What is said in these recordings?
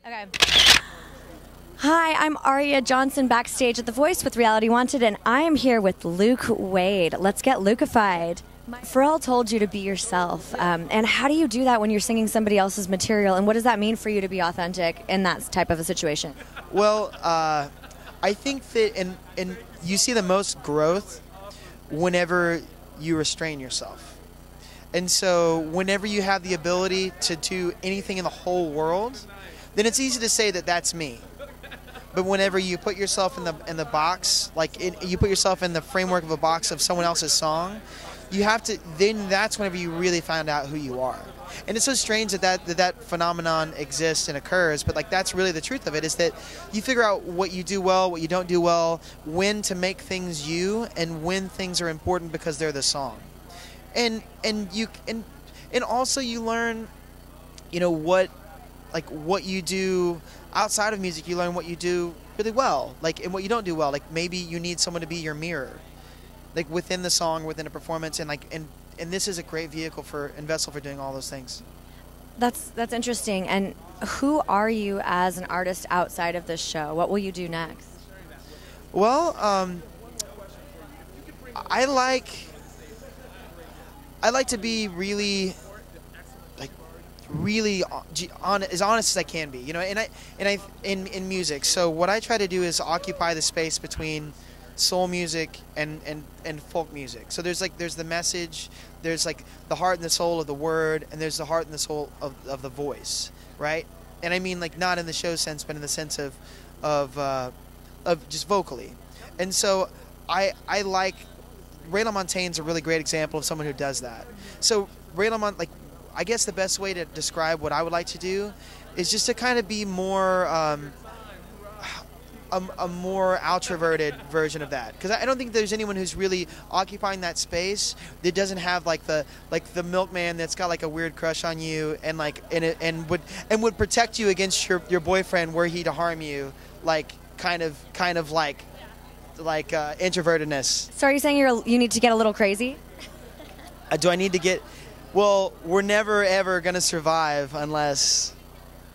Okay. Hi, I'm Aria Johnson backstage at The Voice with Reality Wanted, and I am here with Luke Wade. Let's get Lukified. Pharrell told you to be yourself, and how do you do that when you're singing somebody else's material, and what does that mean for you to be authentic in that type of a situation? Well, I think that and you see the most growth whenever you restrain yourself. And so whenever you have the ability to do anything in the whole world, then it's easy to say that that's me. But whenever you put yourself in the box, you put yourself in the framework of a box of someone else's song, you have to. Then that's whenever you really find out who you are. And it's so strange that phenomenon exists and occurs. But that's really the truth of it, is that you figure out what you do well, what you don't do well, when to make things you, and when things are important because they're the song. And also you learn, what you do outside of music. You learn what you do really well, and what you don't do well. Maybe you need someone to be your mirror, within the song, within a performance, and this is a great vehicle and vessel for doing all those things. That's interesting. And who are you as an artist outside of this show? What will you do next? Well, I like to be really as honest as I can be, in music. So what I try to do is occupy the space between soul music and folk music. So there's the message, there's the heart and the soul of the word, and there's the heart and the soul of the voice, right? And I mean not in the show sense, but in the sense of just vocally. And so I like Ray LaMontagne's a really great example of someone who does that. So Ray LaMontagne, I guess the best way to describe what I would like to do is just to kind of be more a more outroverted version of that, because I don't think there's anyone who's really occupying that space that doesn't have the milkman that's got a weird crush on you and would protect you against your boyfriend were he to harm you, kind of introvertedness. So are you saying you need to get a little crazy? Do I need to get? Well, we're never ever gonna survive unless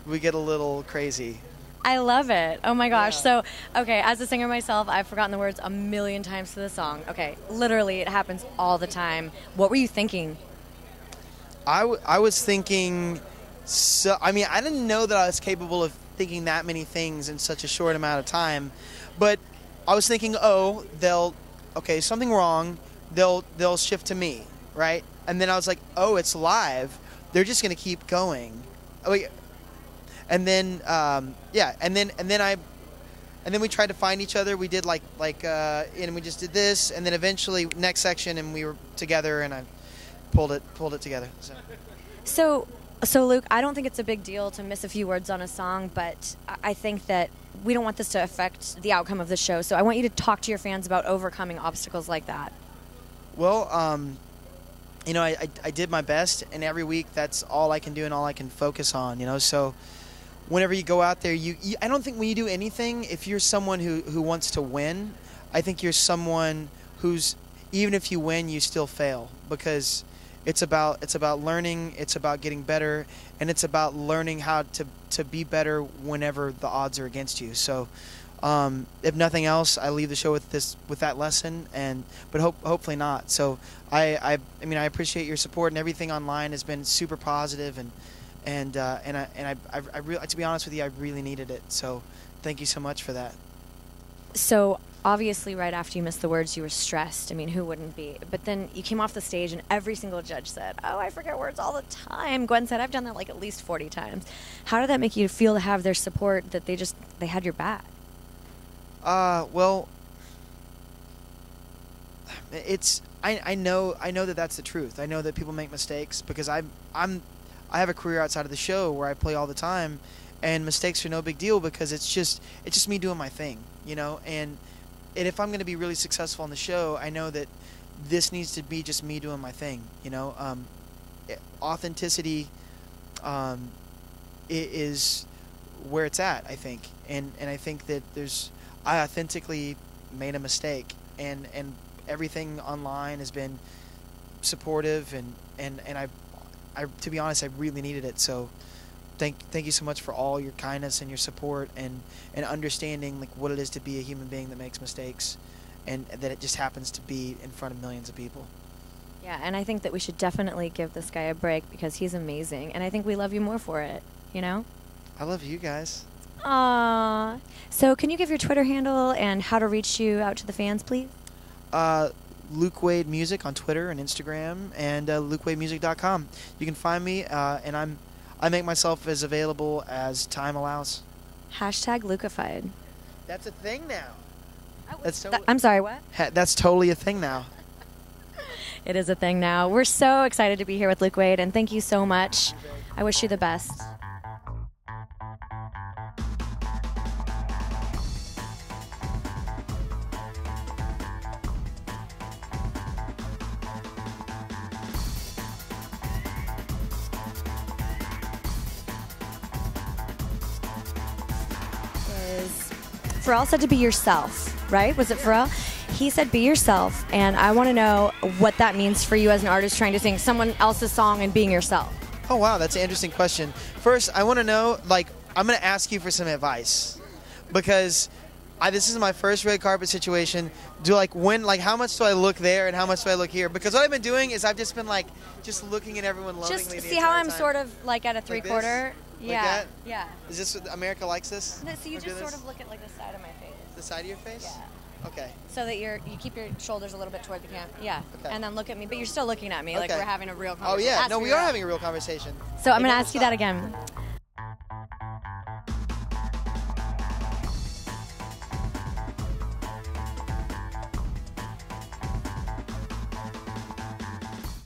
we get a little crazy. I love it. Oh my gosh. Yeah. So, okay, as a singer myself, I've forgotten the words a million times to the song. Okay, literally, it happens all the time. What were you thinking? I was thinking, I didn't know that I was capable of thinking that many things in such a short amount of time, but I was thinking, something wrong, they'll shift to me, right? And then I was like, it's live, they're just going to keep going. And then and then we tried to find each other. We did and we just did this, and then eventually next section, and we were together, and I pulled it together. So Luke, I don't think it's a big deal to miss a few words on a song, but I think that we don't want this to affect the outcome of the show. So I want you to talk to your fans about overcoming obstacles like that. Well, I did my best, and every week that's all I can do and all I can focus on. So whenever you go out there, I don't think when you do anything, if you're someone who wants to win, I think you're someone who's, even if you win, you still fail, because it's about learning, it's about getting better, and it's about learning how to be better whenever the odds are against you. So if nothing else, I leave the show with that lesson, but hopefully not. So I appreciate your support, and everything online has been super positive, and I really, to be honest with you, I really needed it. So thank you so much for that. So obviously, right after you missed the words, you were stressed. I mean, who wouldn't be? But then you came off the stage, and every single judge said, "Oh, I forget words all the time." Gwen said, "I've done that at least 40 times." How did that make you feel to have their support, that they had your back? Well, I know that that's the truth. I know that people make mistakes, because I have a career outside of the show where I play all the time, and mistakes are no big deal, because it's just me doing my thing, and if I'm going to be really successful on the show, I know that this needs to be just me doing my thing. Authenticity is where it's at, I think, and I think that I authentically made a mistake, and everything online has been supportive, and I to be honest, I really needed it. So thank you so much for all your kindness and your support and understanding like what it is to be a human being that makes mistakes, and that it just happens to be in front of millions of people. Yeah, and I think that we should definitely give this guy a break because he's amazing, and I think we love you more for it, you know? I love you guys. Aww. So can you give your Twitter handle and how to reach you out to the fans, please? Luke Wade Music on Twitter and Instagram, and LukeWadeMusic.com. You can find me, and I make myself as available as time allows. Hashtag Lukified. That's a thing now. I'm sorry, what? That's totally a thing now. It is a thing now. We're so excited to be here with Luke Wade, and thank you so much. I wish you the best. Pharrell said to be yourself, right? Was it Pharrell? He said be yourself, and I want to know what that means for you as an artist trying to sing someone else's song and being yourself. Oh, wow, that's an interesting question. First, I want to know, like, I'm going to ask you for some advice, because this is my first red carpet situation. How much do I look there and how much do I look here? Because what I've been doing is I've just been, like, just looking at everyone lovingly Just the see how I'm entire time. sort of, like, at a three-quarter? Like Yeah. that? Yeah. Is this what America likes this? No, so you Or just do sort this? of look at, like, the side of my face. The side of your face? Yeah. Okay. So that you keep your shoulders a little bit toward the camera. Yeah. Okay. And then look at me, but you're still looking at me like Okay. we're having a real Oh, conversation. yeah. Ask No, me we are that. having a real conversation. So I'm It going to never ask you that stops. again.